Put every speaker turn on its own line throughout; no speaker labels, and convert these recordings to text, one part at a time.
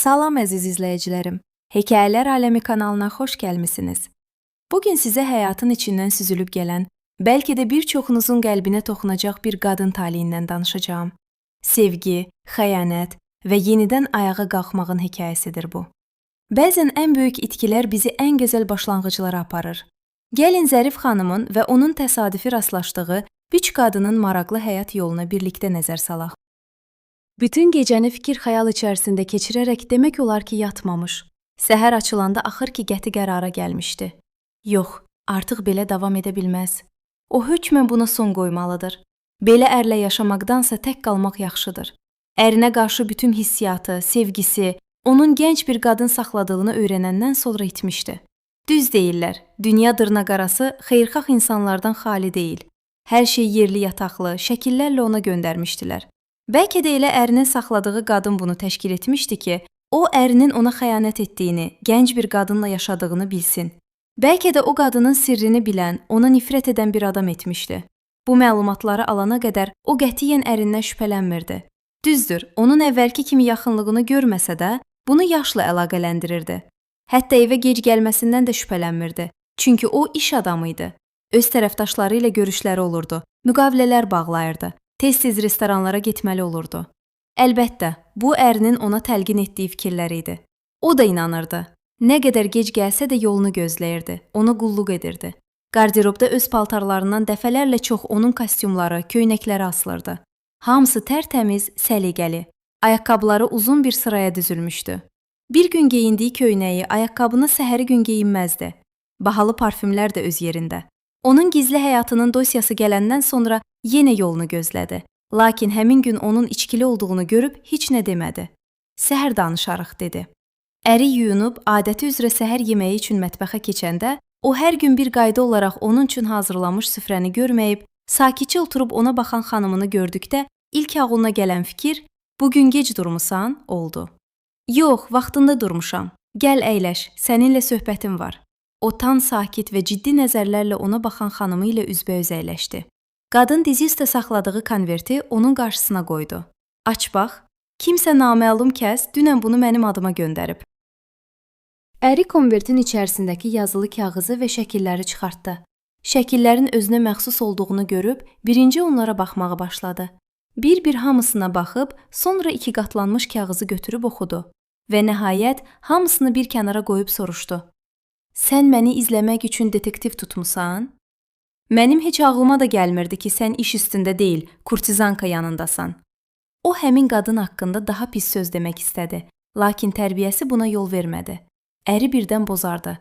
Salam əziz izləyicilərim. Hekayələr Aləmi kanalına xoş gəlmisiniz. Bugün sizə həyatın içindən süzülüb gələn, bəlkə də bir çoxunuzun qəlbinə toxunacaq bir qadın taliyindən danışacağam. Sevgi, xəyanət və yenidən ayağa qalxmağın hekayəsidir bu. Bəzən ən böyük itkilər bizi ən gözəl başlanğıclara aparır. Gəlin Zərif xanımın və onun təsadüfi rastlaşdığı üç qadının maraqlı həyat yoluna birlikdə nəzər salaq. Bütün gecəni fikir-xəyal içərisində keçirərək demək olar ki, yatmamış. Səhər açılanda axır ki, qəti qərara gəlmişdi. Yox, artıq belə davam edə bilməz. O hökmən buna son qoymalıdır. Belə ərlə yaşamaqdansa tək qalmaq yaxşıdır. Ərinə qarşı bütün hissiyatı, sevgisi, onun gənc bir qadın saxladığını öyrənəndən sonra itmişdi. Düz deyirlər, dünya dırnaqarası xeyirxah insanlardan xali deyil. Hər şey yerli yataqlı, şəkillərlə ona göndərmişdilər. Bəlkə də elə ərinin saxladığı qadın bunu təşkil etmişdi ki, o ərinin ona xəyanət etdiyini, gənc bir qadınla yaşadığını bilsin. Bəlkə də o qadının sirrini bilən, ona nifrət edən bir adam etmişdi. Bu məlumatları alana qədər o qətiyyən ərindən şübhələnmirdi. Düzdür, onun əvvəlki kimi yaxınlığını görməsə də, bunu yaşla əlaqələndirirdi. Hətta evə gec gəlməsindən də şübhələnmirdi. Çünki o iş adamı idi. Öz tərəfdaşları ilə görüşləri olurdu, müqavilələr bağlayırdı. Tez-tez restoranlara getməli olurdu. Əlbəttə, bu ərinin ona təlqin etdiyi fikirlər idi. O da inanırdı. Nə qədər gec gəlsə də yolunu gözləyirdi, ona qulluq edirdi. Qarderobda öz paltarlarından dəfələrlə çox onun kostyumları, köynəkləri asılırdı. Hamısı tərtəmiz, səliqəli. Ayaqqabıları uzun bir sıraya düzülmüşdü. Bir gün geyindiyi köynəyi, ayaqqabını səhəri gün geyinməzdi. Bahalı parfümlər də öz yerində. Onun gizli həyatının dosyası gələndən sonra yenə yolunu gözlədi. Lakin həmin gün onun içkili olduğunu görüb heç nə demədi. Səhər danışarıq, dedi. Əri yuyunub, adəti üzrə səhər yeməyi üçün mətbəxə keçəndə, o hər gün bir qayda olaraq onun üçün hazırlanmış süfrəni görməyib, sakitcə oturub ona baxan xanımını gördükdə ilk ağlına gələn fikir, bugün gec durmusan, oldu. Yox, vaxtında durmuşam. Gəl əyləş, səninlə söhbətim var. O tan sakit və ciddi nəzərlərlə ona baxan xanımı ilə üzbəüz əyləşdi. Qadın dizi üstə saxladığı konverti onun qarşısına qoydu. Aç bax, kimsə naməlum kəs dünən bunu mənim adıma göndərib. Əri konvertin içərisindəki yazılı kağızı və şəkilləri çıxartdı. Şəkillərin özünə məxsus olduğunu görüb, birinci onlara baxmağa başladı. Bir-bir hamısına baxıb, sonra iki qatlanmış kağızı götürüb oxudu və nəhayət hamısını bir kənara qoyub soruşdu. Sən məni izləmək üçün detektiv tutmusan? Mənim heç ağlıma da gəlmirdi ki, sən iş üstündə deyil, kurtizanka yanındasan. O, həmin qadın haqqında daha pis söz demək istədi, lakin tərbiyəsi buna yol vermədi. Əri birdən bozardı.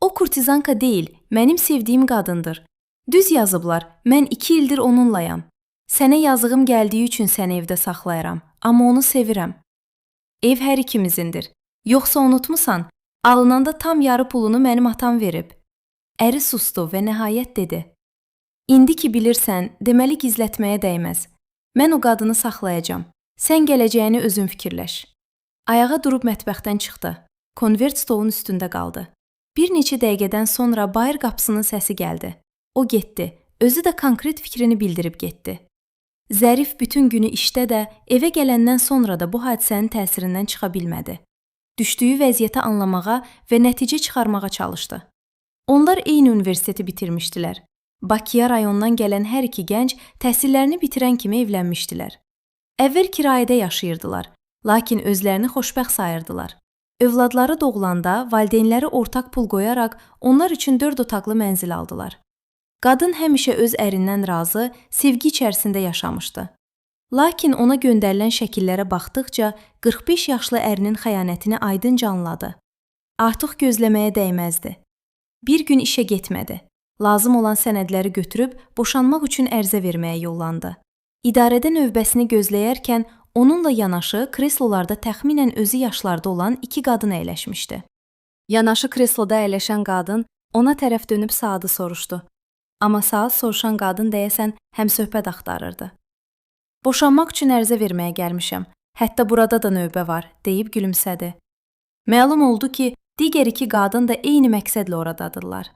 O kurtizanka deyil, mənim sevdiyim qadındır. Düz yazıblar, mən 2 ildir onunlayam. Sənə yazığım gəldiyi üçün səni evdə saxlayaram, amma onu sevirəm. Ev hər ikimizindir. Yoxsa unutmusan, alınanda tam yarı pulunu mənim atam verib. Əri sustu və nəhayət dedi. İndi ki bilirsən, deməli gizlətməyə dəyməz. Mən o qadını saxlayacam. Sən gələcəyini özün fikirləş. Ayağa durub mətbəxdən çıxdı. Konvert stolun üstündə qaldı. Bir neçə dəqiqədən sonra bayır qapısının səsi gəldi. O getdi. Özü də konkret fikrini bildirib getdi. Zərif bütün günü işdə də, evə gələndən sonra da bu hadisənin təsirindən çıxa bilmədi. Düşdüyü vəziyyəti anlamağa və nəticə çıxarmağa çalışdı. Onlar eyni universiteti bitirmişdilər. Bakıya rayondan gələn hər iki gənc təhsillərini bitirən kimi evlənmişdilər. Əvvəl kirayədə yaşayırdılar, lakin özlərini xoşbəxt sayırdılar. Övladları doğulanda valideynləri ortaq pul qoyaraq onlar üçün 4 otaqlı mənzil aldılar. Qadın həmişə öz ərindən razı, sevgi içərisində yaşamışdı. Lakin ona göndərilən şəkillərə baxdıqca 45 yaşlı ərinin xəyanətini aydınca anladı. Artıq gözləməyə dəyməzdi. Bir gün işə getmədi. Lazım olan sənədləri götürüb boşanmaq üçün ərizə verməyə yollandı. İdarədə növbəsini gözləyərkən onunla yanaşı kreslolarda təxminən özü yaşlarda olan 2 qadın əyləşmişdi. Yanaşı kresloda əyləşən qadın ona tərəf dönüb saatı soruşdu. Amma saat soruşan qadın deyəsən həmsöhbət axtarırdı. Boşanmaq üçün ərizə verməyə gəlmişəm. Hətta burada da növbə var, deyib gülümsədi. Məlum oldu ki, digər 2 qadın da eyni məqsədlə oradadırlar.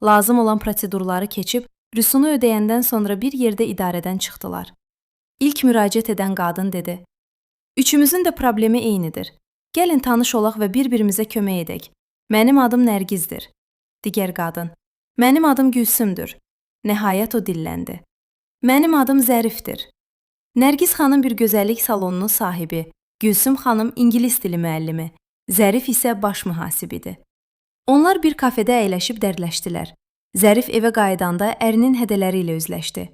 Lazım olan prosedurları keçib, rüsunu ödəyəndən sonra bir yerdə idarədən çıxdılar. İlk müraciət edən qadın dedi. Üçümüzün də problemi eynidir. Gəlin tanış olaq və bir-birimizə kömək edək. Mənim adım Nərgizdir. Digər qadın. Mənim adım Gülsümdür. Nəhayət o dilləndi. Mənim adım Zərifdir. Nərgiz xanım bir gözəllik salonunun sahibi, Gülsüm xanım ingilis dili müəllimi, Zərif isə baş mühasibidir. Onlar bir kafedə əyləşib dərdləşdilər. Zərif evə qayıdanda ərinin hədələri ilə üzləşdi.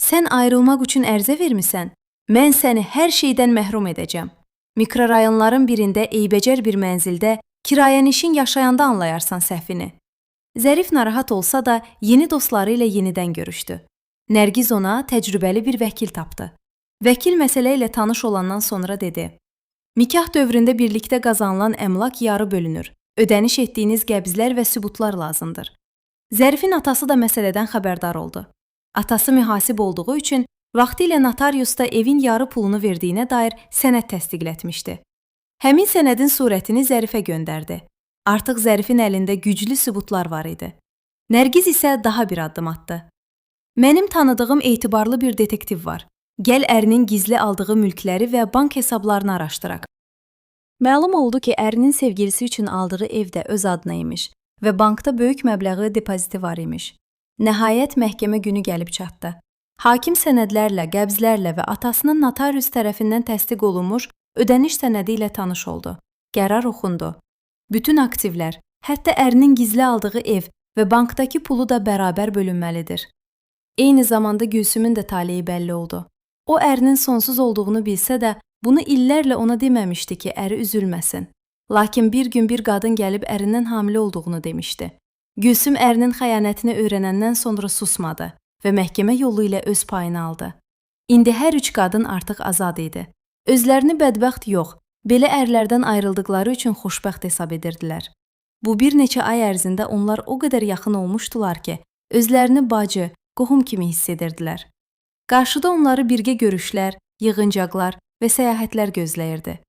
Sən ayrılmaq üçün ərizə vermisən? Mən səni hər şeydən məhrum edəcəm. Mikrorayonların birində eybəcər bir mənzildə kirayənişin yaşayanda anlayarsan səhvini. Zərif narahat olsa da yeni dostları ilə yenidən görüşdü. Nərgiz ona təcrübəli bir vəkil tapdı. Vəkil məsələ ilə tanış olandan sonra dedi: Nikah dövründə birlikdə qazanılan əmlak yarı bölünür. Ödəniş etdiyiniz qəbzlər və sübutlar lazımdır. Zərifin atası da məsələdən xəbərdar oldu. Atası mühasib olduğu üçün vaxtilə notariusda evin yarı pulunu verdiyinə dair sənəd təsdiqlətmişdi. Həmin sənədin surətini Zərifə göndərdi. Artıq Zərifin əlində güclü sübutlar var idi. Nərgiz isə daha bir addım atdı. Mənim tanıdığım etibarlı bir detektiv var. Gəl ərinin gizli aldığı mülkləri və bank hesablarını araşdıraq. Məlum oldu ki, ərinin sevgilisi üçün aldığı ev də öz adına imiş və bankda böyük məbləği depoziti var imiş. Nəhayət məhkəmə günü gəlib çatdı. Hakim sənədlərlə, qəbzlərlə və atasının notarius tərəfindən təsdiq olunmuş ödəniş sənədi ilə tanış oldu. Qərar oxundu. Bütün aktivlər, hətta ərinin gizli aldığı ev və bankdakı pulu da bərabər bölünməlidir. Eyni zamanda Gülsümün də taleyi bəlli oldu. O ərinin sonsuz olduğunu bilsə də, bunu illərlə ona deməmişdi ki, əri üzülməsin. Lakin bir gün bir qadın gəlib ərindən hamilə olduğunu demişdi. Gülsüm ərinin xəyanətini öyrənəndən sonra susmadı və məhkəmə yolu ilə öz payını aldı. İndi hər üç qadın artıq azad idi. Özlərini bədbəxt yox, belə ərlərdən ayrıldıqları üçün xoşbəxt hesab edirdilər. Bu bir neçə ay ərzində onlar o qədər yaxın olmuşdular ki, özlərini bacı, qohum kimi hiss edirdilər. Qarşıda onları birgə görüşlər, yığıncaqlar və səyahətlər gözləyirdi.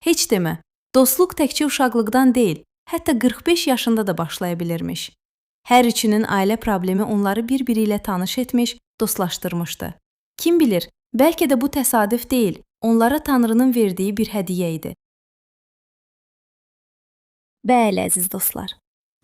Heç demə, dostluq təkcə uşaqlıqdan deyil, hətta 45 yaşında da başlaya bilirmiş. Hər üçünün ailə problemi onları bir-biri ilə tanış etmiş, dostlaşdırmışdı. Kim bilir, bəlkə də bu təsadüf deyil, onlara Tanrının verdiyi bir hədiyyə idi. Bəli, əziz dostlar,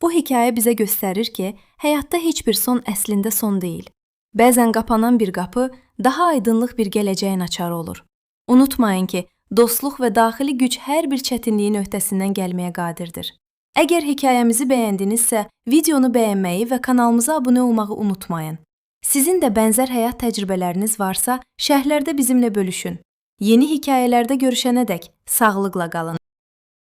bu hekayə bizə göstərir ki, həyatda heç bir son əslində son deyil. Bəzən qapanan bir qapı daha aydınlıq bir gələcəyin açarı olur. Unutmayın ki, dostluq və daxili güc hər bir çətinliyin öhdəsindən gəlməyə qadirdir. Əgər hekayəmizi bəyəndinizsə, videonu bəyənməyi və kanalımıza abunə olmağı unutmayın. Sizin də bənzər həyat təcrübələriniz varsa, şərhlərdə bizimlə bölüşün. Yeni hekayələrdə görüşənədək sağlıqla qalın.